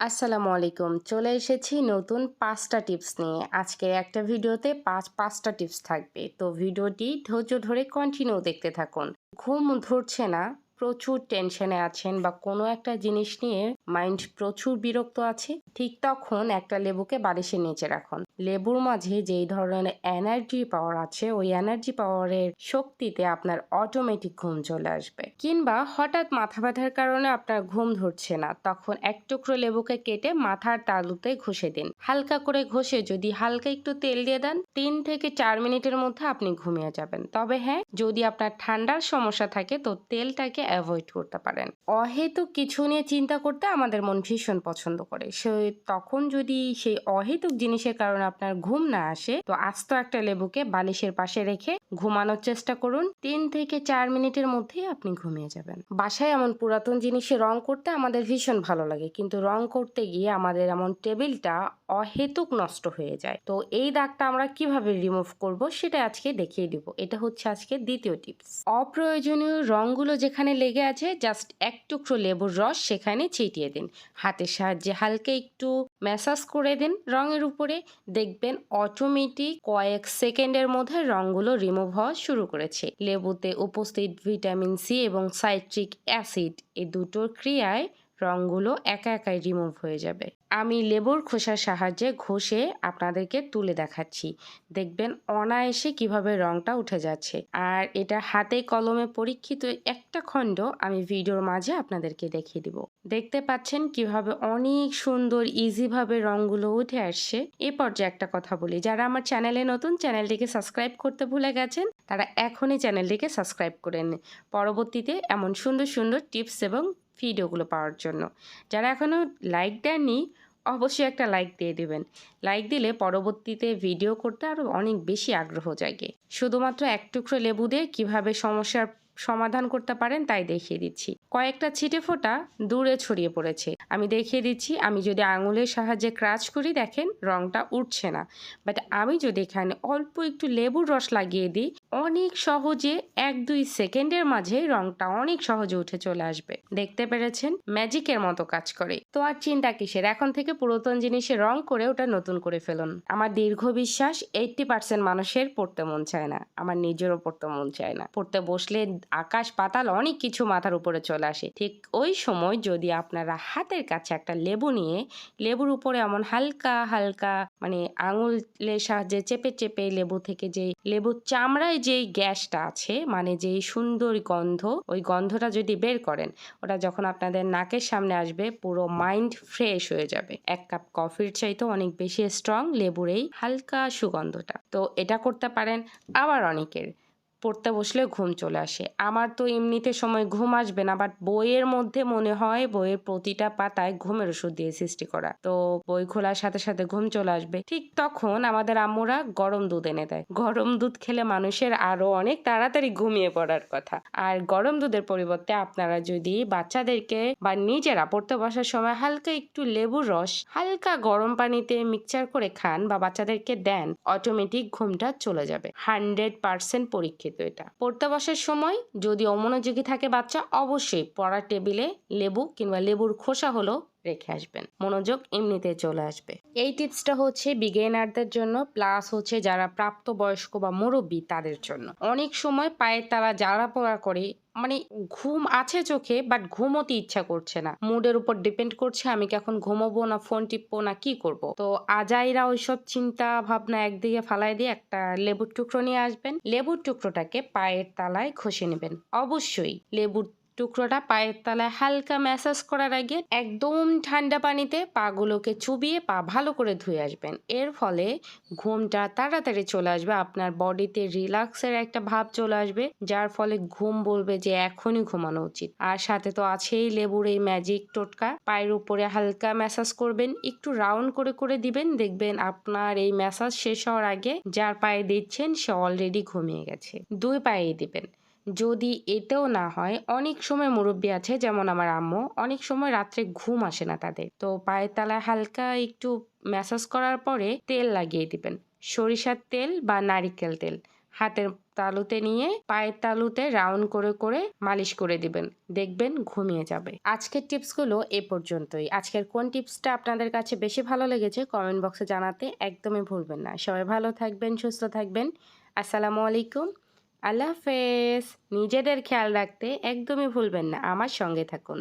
আসসালামু আলাইকুম। চলে এসেছি নতুন ৫টা টিপস নিয়ে। আজকের একটা ভিডিওতে ৫টা টিপস থাকবে। তো ভিডিওটি ধৈর্য ধরে কন্টিনিউ দেখতে থাকুন। ঘুম ধরছে না, প্রচুর টেনশনে আছেন বা কোনো একটা জিনিস নিয়ে মাইন্ড প্রচুর বিরক্ত আছে, ঠিক তখন একটা লেবুকে বালিশের নিচে রাখুন। লেবুর মাঝে যেই ধরনের এনার্জি পাওয়ার আছে, ওই এনার্জি পাওয়ারের শক্তিতে আপনার অটোমেটিক ঘুম চলে আসবে। কিংবা হঠাৎ মাথা ব্যথার কারণে আপনার ঘুম ধরছে না, তখন এক টুকরো লেবুকে কেটে মাথার তালুতে ঘষে দিন। হালকা করে ঘষে যদি হালকা একটু তেল দিয়ে দেন, ৩ থেকে ৪ মিনিটের মধ্যে আপনি ঘুমিয়ে যাবেন। তবে হ্যাঁ, যদি আপনার ঠান্ডার সমস্যা থাকে তো তেলটাকে অ্যাভয়েড করতে পারেন। অহেতুক কিছু নিয়ে চিন্তা করতে আমাদের মন ভীষণ পছন্দ করে। তখন যদি সেই অহেতুক জিনিসের কারণে আপনার ঘুম না আসে, তো আস্ত একটা লেবুকে বালিশের পাশে রেখে ঘুমানোর চেষ্টা করুন। ৩ থেকে ৪ মিনিটের মধ্যেই আপনি ঘুমিয়ে যাবেন। বাসায় এমন পুরাতন জিনিসে রং করতে আমাদের ভীষণ ভালো লাগে, কিন্তু রং করতে গিয়ে আমাদের এমন টেবিলটা অহেতুক নষ্ট হয়ে যায়। তো এই দাগটা আমরা কিভাবে রিমুভ করব সেটা আজকে দেখিয়ে দিব। এটা হচ্ছে আজকে দ্বিতীয় টিপস। অপ্রয়োজনীয় রংগুলো যেখানে লেগে আছে, জাস্ট এক টুকরো লেবুর রস সেখানে ছিটিয়ে দিন। হাতের সাহায্যে হালকা একটু ম্যাসাজ করে দিন রঙের উপরে। দেখবেন অটোমেটিক কয়েক সেকেন্ডের মধ্যে রঙগুলো রিমুভ হওয়া শুরু করেছে। লেবুতে উপস্থিত ভিটামিন সি এবং সাইট্রিক অ্যাসিড, এই দুটোর ক্রিয়ায় রঙগুলো একা একাই রিমুভ হয়ে যাবে। আমি লেবুর খোসার সাহায্যে ঘষে আপনাদেরকে তুলে দেখাচ্ছি। দেখবেন অনায়াসে কিভাবে রংটা উঠে যাচ্ছে। আর এটা হাতে কলমে পরীক্ষিত একটা খণ্ড আমি ভিডিওর মাঝে আপনাদেরকে দেখিয়ে দিব। দেখতে পাচ্ছেন কিভাবে অনেক সুন্দর ইজিভাবে রংগুলো উঠে আসছে। এ পর্যায়ে একটা কথা বলি, যারা আমার চ্যানেলে নতুন, চ্যানেলটিকে সাবস্ক্রাইব করতে ভুলে গেছেন, তারা এখনই চ্যানেলটিকে সাবস্ক্রাইব করে নিন পরবর্তীতে এমন সুন্দর সুন্দর টিপস এবং ভিডিওগুলো পাওয়ার জন্য। যারা এখনও লাইক দেননি, অবশ্যই একটা লাইক দিয়ে দিবেন। লাইক দিলে পরবর্তীতে ভিডিও করতে আরও অনেক বেশি আগ্রহ জাগে। শুধুমাত্র এক টুকরো লেবু দিয়ে কীভাবে সমস্যার সমাধান করতে পারেন তাই দেখিয়ে দিচ্ছি। কয়েকটা ছিটে ফোঁটা দূরে ছড়িয়ে পড়েছে, আমি দেখিয়ে দিচ্ছি। আমি যদি আঙুলের সাহায্যে ক্রাশ করি, দেখেন রংটা উঠছে না। বাট আমি যদি এখানে অল্প একটু লেবুর রস লাগিয়ে দিই, অনেক সহজে ১-২ সেকেন্ডের মাঝে রংটা অনেক সহজে উঠে চলে আসবে। দেখতে পেরেছেন, ম্যাজিকের মতো কাজ করে। তো আর চিন্তা কিসের, এখন থেকে পুরাতন জিনিসে রং করে ওটা নতুন করে ফেলুন। আমার দীর্ঘ বিশ্বাস 80% মানুষের পড়তে মন চায় না। আমার নিজেরও পড়তে মন চায় না। পড়তে বসলে আকাশ পাতাল অনেক কিছু মাথার উপরে চলে আসে। ঠিক ওই সময় যদি আপনারা হাতের কাছে একটা লেবু নিয়ে লেবুর উপরে এমন হালকা হালকা মানে আঙুলের সাহায্যে চেপে চেপে লেবু থেকে যে লেবুর চামড়ায় যেই গ্যাসটা আছে, মানে যেই সুন্দর গন্ধ, ওই গন্ধটা যদি বের করেন, ওটা যখন আপনাদের নাকের সামনে আসবে, পুরো মাইন্ড ফ্রেশ হয়ে যাবে। এক কাপ কফির চাইতেও অনেক বেশি স্ট্রং লেবুর এই হালকা সুগন্ধটা। তো এটা করতে পারেন। আবার অনেকের পড়তে বসলে ঘুম চলে আসে। আমার তো এমনিতে সময় ঘুম আসবে না, বাট বইয়ের মধ্যে মনে হয় বইয়ের প্রতিটা পাতায় ঘুমের ওষুধ দিয়ে সৃষ্টি করা। তো বই খোলার সাথে সাথে ঘুম চলে আসবে। ঠিক তখন আমাদের আম্মুরা গরম দুধ এনে দেয়। গরম দুধ খেলে মানুষের আরো অনেক তাড়াতাড়ি ঘুমিয়ে পড়ার কথা। আর গরম দুধের পরিবর্তে আপনারা যদি বাচ্চাদেরকে বা নিজেরা পড়তে বসার সময় হালকা একটু লেবুর রস হালকা গরম পানিতে মিক্সচার করে খান বা বাচ্চাদেরকে দেন, অটোমেটিক ঘুমটা চলে যাবে। 100% পরীক্ষিত এটা। পড়তে বসার সময় যদি অমনোযোগী থাকে বাচ্চা, অবশ্যই পড়ার টেবিলে লেবু কিংবা লেবুর খোসা হলো রেখে আসবেন, মনোযোগ এমনিতে চলে আসবে। এই টিপসটা হচ্ছে বিগিনারদের জন্য, প্লাস হচ্ছে যারা প্রাপ্তবয়স্ক বা মুরব্বী তাদের জন্য। অনেক সময় পায়ের তালা জ্বালা পোড়া করে, মানে ঘুম আছে চোখে বাট ঘুমোতে ইচ্ছা করছে না। মুডের উপর ডিপেন্ড করছে আমি কি এখন ঘুমোবো না ফোন টিপবো না কি করব। তো আজাইরা ওইসব চিন্তা ভাবনা একদিকে ফালাই দিয়ে একটা লেবুর টুকরো নিয়ে আসবেন। লেবুর টুকরোটাকে পায়ের তালায় ঘষে নেবেন। অবশ্যই লেবুর টুকরোটা পায়ের তলায় হালকা ম্যাসাজ করার আগে একদম ঠান্ডা পানিতে পাগুলোকে চুবিয়ে পা ভালো করে ধুয়ে আসবেন। এর ফলে ঘুমটা তাড়াতাড়ি চলে আসবে, আপনার বডিতে রিল্যাক্সের একটা ভাব চলে আসবে, যার ফলে ঘুম বলবে যে এখনই ঘুমানো উচিত। আর সাথে তো আছেই লেবুর এই ম্যাজিক টোটকা। পায়ের উপরে হালকা ম্যাসাজ করবেন, একটু রাউন্ড করে করে দিবেন। দেখবেন আপনার এই ম্যাসাজ শেষ হওয়ার আগে যার পায়ে দিচ্ছেন সে অলরেডি ঘুমিয়ে গেছে। 2 পায়েই দিবেন। যদি এতেও না হয়, অনেক সময় মুরব্বী আছে যেমন আমার আম্মু, অনেক সময় রাত্রে ঘুম আসে না তাদের, তো পায়ের তলায় হালকা একটু ম্যাসাজ করার পরে তেল লাগিয়ে দিবেন। সরিষার তেল বা নারিকেল তেল হাতের তালুতে নিয়ে পায়ের তালুতে রাউন্ড করে করে মালিশ করে দিবেন, দেখবেন ঘুমিয়ে যাবে। আজকের টিপসগুলো এ পর্যন্তই। আজকের কোন টিপসটা আপনাদের কাছে বেশি ভালো লেগেছে কমেন্ট বক্সে জানাতে একদমই ভুলবেন না। সবাই ভালো থাকবেন, সুস্থ থাকবেন। আসসালামু আলাইকুম, আল্লাহ হাফেজ। নিজেদের খেয়াল রাখতে একদমই ভুলবেন না। আমার সঙ্গে থাকুন।